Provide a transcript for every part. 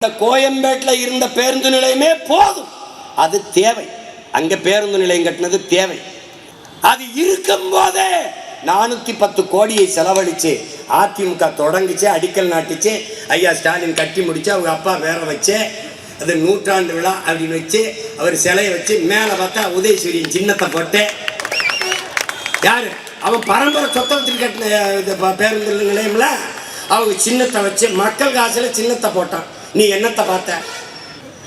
இந்த கோயம்பேட்டில் இருந்த பேருந்து நிலையமே போதும், அது தேவை. அங்க பேருந்து நிலையம் கட்டினது தேவை. அது இருக்கும் போதே 410 கோடியை செலவழிச்சு அதிமுக தொடங்கிச்சு, அடிக்கல் நாட்டுச்சு. ஐயா ஸ்டாலின் கட்டி முடிச்சு, அவங்க அப்பா வேற வச்சு, அது 100ஆண்டு விழா அப்படின்னு வச்சு, அவர் சிலையை வச்சு, மேலே பார்த்தா உதயசூரியன் சின்னத்தை போட்டு, யாரு அவன் பரம்பரை சொத்தை வச்சுட்டு கட்டின பேருந்து நிலையம்ல அவங்க சின்னத்தை வச்சு மக்கள் காசுல சின்னத்தை போட்டான். நீ என்னத்தை பார்த்த?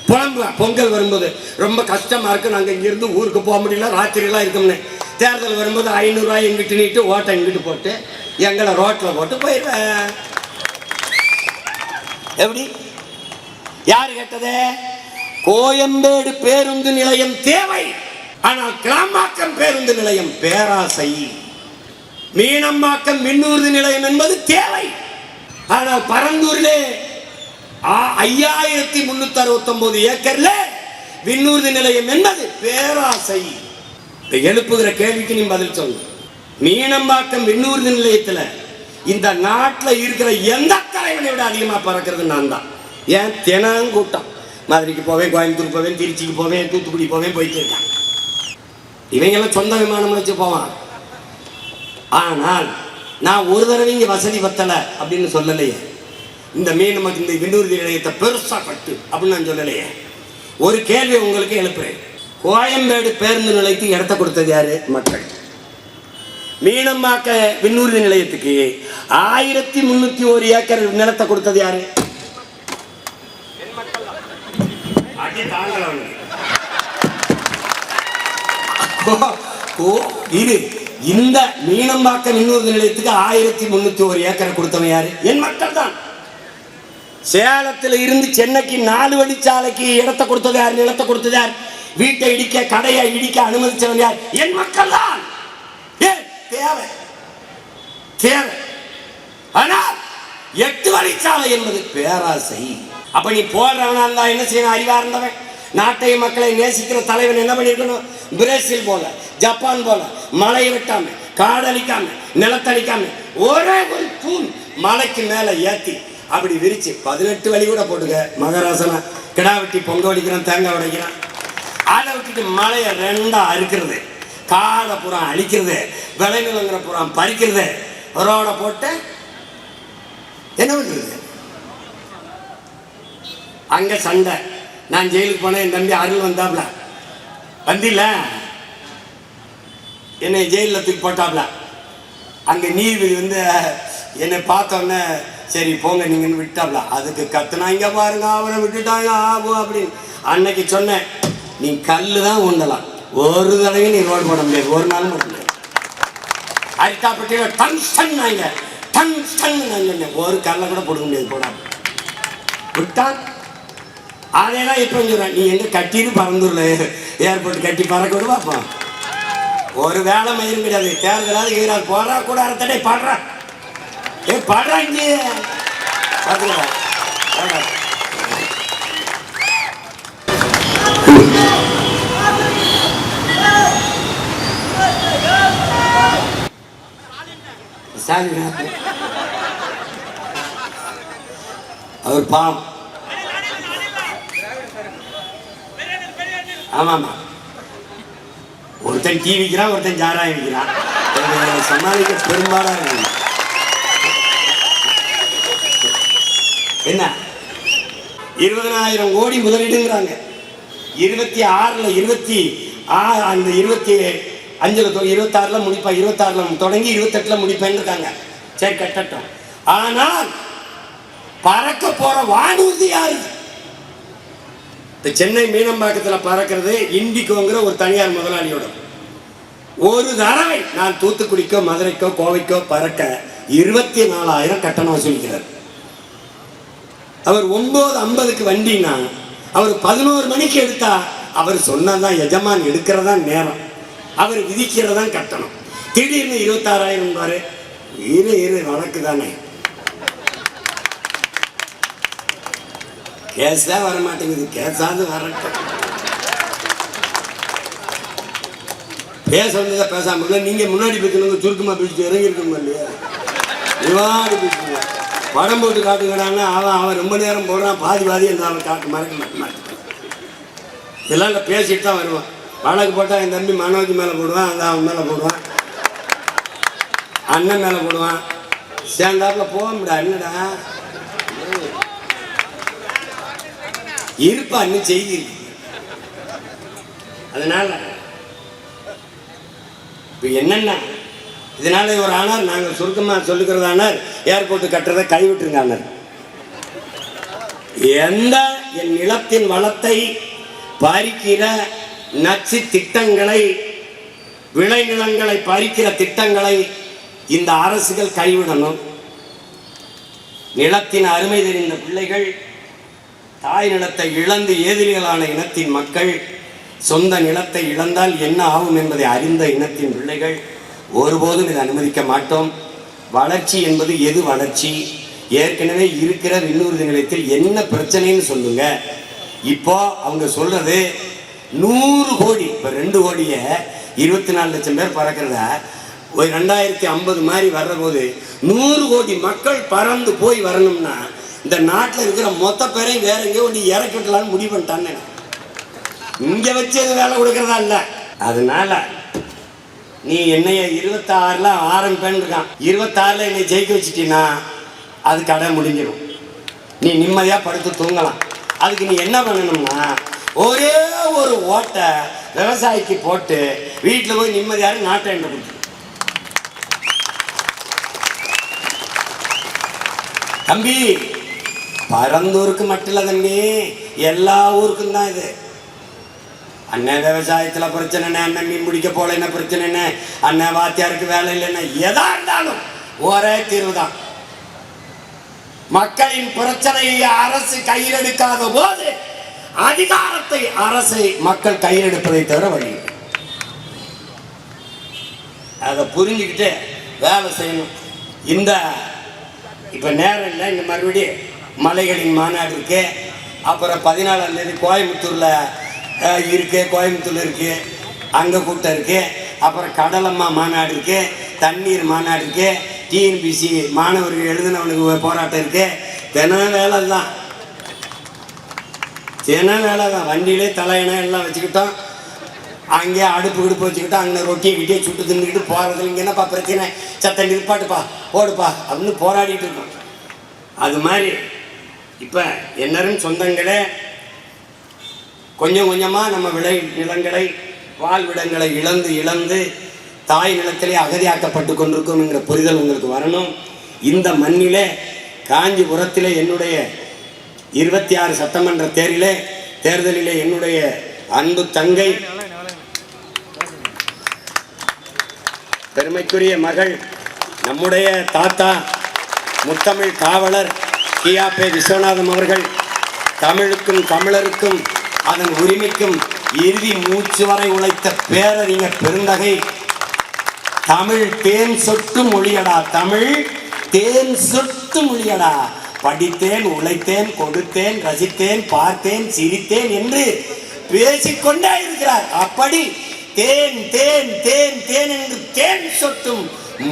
புலம்புவேன் பொங்கல் வரும்போது, ரொம்ப கஷ்டமா இருக்கு, நாங்கள் இங்கிருந்து ஊருக்கு போக முடியல, ராத்திரிலாம் இருக்கும்னு. தேர்தல் வரும்போது 500 ரூபாய் எங்கிட்டு நீட்டு ஓட்டை இங்கிட்டு போட்டு எங்களை ரோட்டில் போட்டு போயிடுவேன். எப்படி? யாரு கேட்டதே? கோயம்பேடு பேருந்து நிலையம் தேவை, ஆனால் கிளாம்பாக்கம் பேருந்து நிலையம் பேராசை. மீனம்பாக்கம் மின்னூர்தி நிலையம் என்பது தேவை, ஆனால் பரந்தூரிலே 5369 ஏக்கர்ல விண்ணூர்தி நிலையம் என்பது பேராசை. எழுப்புகிற கேள்விக்கு நீ பதில் சொல்லு. மீனம்பாக்கம் விண்ணூர்தி நிலையத்துல இந்த நாட்டில் இருக்கிற எந்த தலைவனை விட அதிகமா பறக்கிறது நான் தான். ஏன்? தினங்கூட்டம். மதுரைக்கு போவேன், கோயம்புத்தூர் போவேன், திருச்சிக்கு போவேன், தூத்துக்குடி போவேன், போயிட்டு இருக்கான். இவங்கெல்லாம் சொந்த விமானம் வச்சு போவான். ஆனால் நான் ஒரு தடவை இங்க வசதி பத்தலை அப்படின்னு சொல்லலையே. இந்த இந்த விண்ணூர்தி நிலையத்தை பெருசா கட்டு அப்படின்னு நான் சொல்லலையே. ஒரு கேள்வி உங்களுக்கு எழுப்புறேன். கோயம்பேடு பேருந்து நிலையத்துக்கு இடத்த கொடுத்தது யாரு? மக்கள். மீனம்பாக்க விண்ணூர்தி நிலையத்துக்கு 1301 ஏக்கர் நிலத்தை கொடுத்தது யாரு? இது இந்த மீனம்பாக்க விண்ணூர்தி நிலையத்துக்கு 1301 ஏக்கர் கொடுத்தவன் யாரு? என் மக்கள் தான். சேலத்தில் இருந்து சென்னைக்கு 4 வழிச்சாலைக்கு இடத்தை கொடுத்தது யார்? நிலத்தை கொடுத்தது யார்? வீட்டை இடிக்க, கடையை இடிக்க அனுமதிச்சவன் யார்? என் மக்கள் தான். தேவை தேவை. ஆனால் 8 வழிச்சாலை என்பது பேராசை. அப்ப நீ போடுறவனா இருந்தா என்ன செய்யணும்? அறிவா இருந்தவன், நாட்டை மக்களை நேசிக்கிற தலைவன் என்ன பண்ணிருக்கணும்? பிரேசில் போல, ஜப்பான் போல மழையை வெட்டாம, காடழிக்காம, நிலத்தடிக்காம, ஒரே ஒரு தூண் மலைக்கு மேல ஏத்தி அப்படி விரிச்சு 18 வழி கூட போட்டுக்க. மகராசனா கிடா வெட்டி பொங்க வலிக்கிறான், தேங்காய் உடைக்கிறான். அதை விட்டுட்டு மலையை 2ஆ அறுக்கிறது, காடை புறா அழிக்கிறது, விளைநிலங்கிற புறா பறிக்கிறது, ரோட போட்டு என்ன பண்றது? அங்க சண்டை. நான் ஜெயிலுக்கு போனேன், என் தம்பி அருள் வந்தாப்ல, வந்தில்ல, என்னை ஜெயிலில் தூக்கி போட்டாப்ல. அங்க நீதிபதி என்னை பார்த்தோன்னே சரி போங்க நீங்கன்னு விட்டாப்ல. அதுக்கு கத்துனாங்க பாருங்க, அவனை விட்டுட்டாங்க ஆகும் அப்படின்னு. அன்னைக்கு சொன்னேன், நீ கல்லு தான் உண்டலாம், ஒரு தடவை நீ ரோடு போட முடியாது, ஒரு நாள் மட்டும். அரிட்டாப்பட்டியில டங்ஸ்டன் நாங்க டங்ஸ்டன் நான் சொன்னேன், ஒரு கல்லை கூட போட முடியாது, போடாம விட்டான். அதெல்லாம் இப்போ சொல்றேன், நீ எங்க கட்டின்னு பறந்துடல, ஏர்போர்ட் கட்டி பறக்க விடு பார்ப்போம். ஒரு வேலை மயிரும் கிடையாது. தேர்தலாவது ஈராது போடுறா கூட அறத்தடை பாடுறா, ஏ பாடுறா இங்கே பார்த்துக்கலாம். அவர் பாவம். ஆமாமா, ஒருத்தன் டீ விற்கிறான், ஒருத்தன் ஜாராயம் விற்கிறான். சமாளிக்க பெரும்பாலாக இருக்கு. என்ன 20,000 கோடி முதலீடுங்கிறாங்க. 26ல் 26ல் முடிப்பா, 26ல் தொடங்கி 28ல் முடிப்பேன்னு இருக்காங்க. சரி கட்டட்டும். ஆனால் பறக்க போற வானூர்தி யாரு? சென்னை மீனம்பாக்கத்தில் பறக்கிறது இண்டிகோங்கிற ஒரு தனியார் முதலாளியோட. ஒரு தடவை நான் தூத்துக்குடிக்கோ மதுரைக்கோ கோவைக்கோ பறக்க 24,000 கட்டணம் வசூலிக்கிறார். அவர் 9:50க்கு வண்டினா அவர் 11 மணிக்கு எடுத்தா அவர் சொன்னதான் எஜமான் எடுக்கிறதா நேரம், அவர் விதிக்கிறதான் கட்டணம். திடீர்னு 26,000 பாரு. இரு வழக்கு தானே, கேஸ் தான் வர மாட்டேங்குது. கேஸாவது வரட்டும். பேச வந்ததை பேசாம நீங்க முன்னாடி பேசணும், சுருக்கமா பேசிட்டு இறங்கி இருக்கணும் இல்லையா? விவாடி பேசுங்க. படம் போட்டு காட்டுங்கடான்னா அவன் ரொம்ப நேரம் போடுறான், பாதி என்று அவன் காட்டு மறக்க மாட்டேன். இதெல்லாம் இல்லை, பேசிட்டு தான் வருவான். வழக்கு போட்டால் என் தம்பி மனோஜ் மேலே போடுவான், அந்த அவன் மேலே போடுவான், அண்ணன் மேலே போடுவான். சேர்ந்தாப்புல போக முடியா, என்னடா இருப்பா, இன்னும் செய்தி இருக்கு. அதனால இப்போ என்னென்ன இதனால ஒரு ஆனார், நாங்கள் சுருக்கமாக சொல்லுகிறது ஆனார், ஏர்போர்ட்டு கட்டுறதை கைவிட்டுருங்க ஆனார். எந்த என் நிலத்தின் வளத்தை பறிக்கிற நச்சு திட்டங்களை, விளைநிலங்களை பறிக்கிற திட்டங்களை இந்த அரசுகள் கைவிடணும். நிலத்தின் அருமை தெரிந்த பிள்ளைகள், தாய் நிலத்தை இழந்து ஏதிலிகளான இனத்தின் மக்கள், சொந்த நிலத்தை இழந்தால் என்ன ஆகும் என்பதை அறிந்த இனத்தின் பிள்ளைகள் ஒருபோதும் இதை அனுமதிக்க மாட்டோம். வளர்ச்சி என்பது எது வளர்ச்சி? ஏற்கனவே இருக்கிற விண்ணூர்தி நிலையத்தில் என்ன பிரச்சனைன்னு சொல்லுங்க. இப்போ அவங்க சொல்றது 100 கோடி, இப்போ 2 கோடியை 24 லட்சம் பேர் பறக்கிறத ஒரு 2050 மாதிரி வர்ற போது 100 கோடி மக்கள் பறந்து போய் வரணும்னா இந்த நாட்டில் இருக்கிற மொத்த பேரையும் வேற எங்கேயோ ஒன்று இறக்கி விட்டலான்னு முடிவு பண்ணிட்டான்னு. இங்கே வச்சு எது வேலை கொடுக்கறதா இல்லை. அதனால நீ என்னைய 26ல் ஆரம்பிப்பேன்னு இருக்கான், 26ல் என்னை ஜெயிக்க வச்சுட்டீங்கன்னா அது கடை முடிஞ்சிடும். நீ நிம்மதியாக படுத்து தூங்கலாம். அதுக்கு நீ என்ன பண்ணணும்னா, ஒரே ஒரு ஓட்டை விவசாயிக்கு போட்டு வீட்டில் போய் நிம்மதியாக நாட்டை எண்ணெய் கொடுத்து. தம்பி, பரந்தூருக்கு மட்டும் இல்லை தம்பி, எல்லா ஊருக்கும் தான் இது. அண்ணன் விவசாயத்தில் பிரச்சனை என்ன, அண்ணன் மீன் பிடிக்க போல என்ன பிரச்சனை என்ன, அண்ணன் வாத்தியாருக்கு வேலை இல்லைன்னா, எதா இருந்தாலும் ஒரே தீர்வு தான். மக்களின் பிரச்சனையை அரசு கையில் எடுக்காத போது அதிகாரத்தை அரசு மக்கள் கையில் எடுப்பதை தவிர வழி. அதை புரிஞ்சுக்கிட்டு வேலை செய்யணும். இந்த இப்போ நேரம் இல்லை, இந்த மறுபடியும் மலைகளின் மாநாடு இருக்கு. அப்புறம் 14ஆம் தேதி கோயம்புத்தூரில் இருக்கு, கோயம்புத்தூர்ல இருக்கு, அங்கே கூட்டம் இருக்கு. அப்புறம் கடலம்மா மாநாடு இருக்கு, தண்ணீர் மாநாடு இருக்கு, டிஎன்பிசி மாணவர்கள் எழுதினவனுக்கு போராட்டம் இருக்கு. தினம் வேலை தான், தினம் வேலை தான். வண்டியிலே தலையணை எல்லாம் வச்சுக்கிட்டோம், அங்கேயே அடுப்பு கிடுப்பு வச்சுக்கிட்டோம், அங்கே ரொட்டியை கிட்டே சுட்டு தின்னுக்கிட்டு போகிறதுல இங்கே என்னப்பா பிரச்சனை, சத்த நிற்பாட்டுப்பா போடுப்பா அப்படின்னு போராடிட்டு இருக்கோம். அது மாதிரி இப்போ என்னரும் சொந்தங்களே, கொஞ்சம் கொஞ்சமாக நம்ம விளை நிலங்களை, வாழ்விடங்களை இழந்து இழந்து தாய் நிலத்திலே அகதியாக்கப்பட்டு கொண்டிருக்கும் என்கிற புரிதல் உங்களுக்கு வரணும். இந்த மண்ணிலே, காஞ்சிபுரத்திலே என்னுடைய 26 சட்டமன்ற தேர்தலிலே என்னுடைய அன்பு தங்கை, பெருமைக்குரிய மகள், நம்முடைய தாத்தா முத்தமிழ் காவலர் கியாபே விஸ்வநாதம் அவர்கள் தமிழுக்கும் தமிழருக்கும் அதன் உரிமைக்கும் இறுதி மூச்சு வரை உழைத்த பேரறிஞர் பெருந்தகை. தமிழ் தேன் சொட்டு மொழியடா, தமிழ் தேன் சொட்டு மொழியடா, படித்தேன், உழைத்தேன், கொடுத்தேன், ரசித்தேன், பார்த்தேன், சிரித்தேன் என்று பேசிக்கொண்டே இருக்கிறார். அப்படி தேன் தேன் தேன் தேன் என்று தேன் சொட்டும்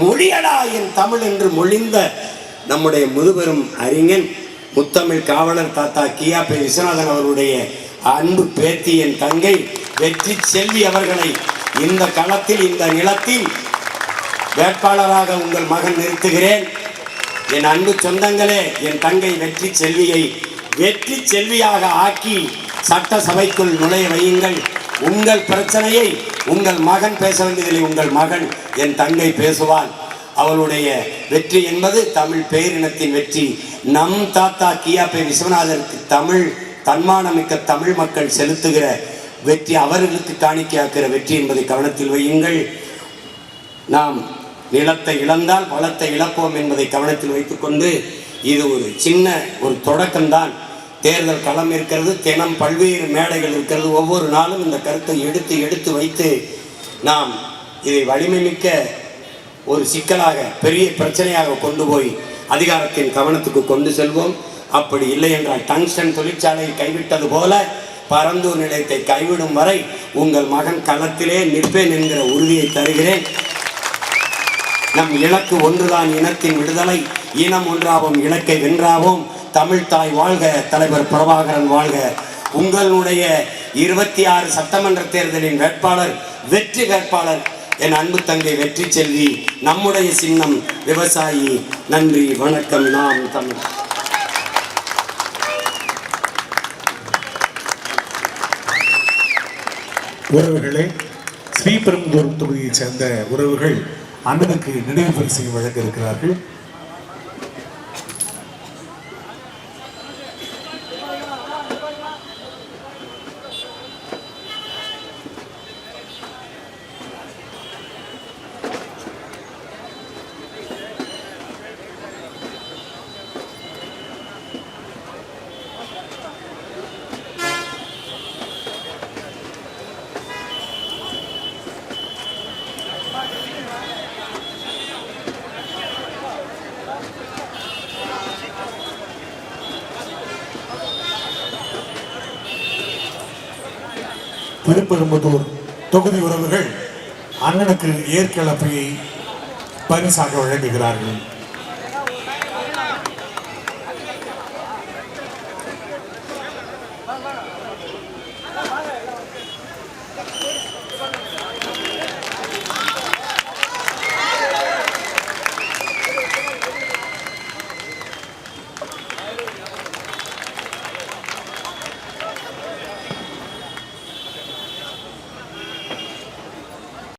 மொழியடா என் தமிழ் என்று மொழிந்த நம்முடைய முதுபெரும் அறிஞன் முத்தமிழ் காவலர் தாத்தா கியாபே விஸ்வநாதன் அவருடைய அன்பு பேத்தி என் தங்கை வெற்றி செல்வி அவர்களை இந்த களத்தில், இந்த நிலத்தில் வேட்பாளராக உங்கள் மகன் நிறுத்துகிறேன். என் அன்பு சொந்தங்களே, என் தங்கை வெற்றி செல்வியை வெற்றி செல்வியாக ஆக்கி சட்டசபைக்குள் நுழைய வையுங்கள். உங்கள் பிரச்சனையை உங்கள் மகன் பேச வேண்டியதில்லை, உங்கள் மகன் என் தங்கை பேசுவாள். அவளுடைய வெற்றி என்பது தமிழ் பேரினத்தின் வெற்றி. நம் தாத்தா கியாபே விஸ்வநாதருக்கு தமிழ் தன்மானமிக்க தமிழ் மக்கள் செலுத்துகிற வெற்றி, அவர்களுக்கு காணிக்கையாக்குகிற வெற்றி என்பதை கவனத்தில் வையுங்கள். நாம் நிலத்தை இழந்தால் வளத்தை இழப்போம் என்பதை கவனத்தில் வைத்துக்கொண்டு, இது ஒரு சின்ன ஒரு தொடக்கம்தான். தேர்தல் களம் இருக்கிறது, தினம் பல்வேறு மேடைகள் இருக்கிறது. ஒவ்வொரு நாளும் இந்த கருத்தை எடுத்து எடுத்து வைத்து நாம் இதை வலிமை மிக்க ஒரு சிக்கலாக, பெரிய பிரச்சனையாக கொண்டு போய் அதிகாரத்தின் கவனத்துக்கு கொண்டு செல்வோம். அப்படி இல்லை என்றால் டங்ஸ்டன் தொழிற்சாலையை கைவிட்டது போல பரந்தூர் நிலையத்தை கைவிடும் வரை உங்கள் மகன் களத்திலே நிற்பேன் என்கிற உறுதியை தருகிறேன். நம் இலக்கு ஒன்றுதான், இனத்தின் விடுதலை. இனம் ஒன்றாவோம், இலக்கை வென்றாவோம். தமிழ் தாய் வாழ்க, தலைவர் பிரபாகரன் வாழ்க. உங்களுடைய 26 சட்டமன்ற தேர்தலின் வேட்பாளர், வெற்றி வேட்பாளர் என் அன்பு தங்கை வெற்றி செல்வி. நம்முடைய சின்னம் விவசாயி. நன்றி, வணக்கம். நாம் தமிழ். உறவுகளே, ஸ்ரீபெரும்புதூர் தொகுதியைச் சேர்ந்த உறவுகள் அண்ணனுக்கு நினைவு பரிசை வழங்க இருக்கிறார்கள். திருப்பெரும்புதூர் தொகுதி உறவுகள் அண்ணனுக்கு ஏற்கலப்பையை பரிசாக வழங்குகிறார்கள்.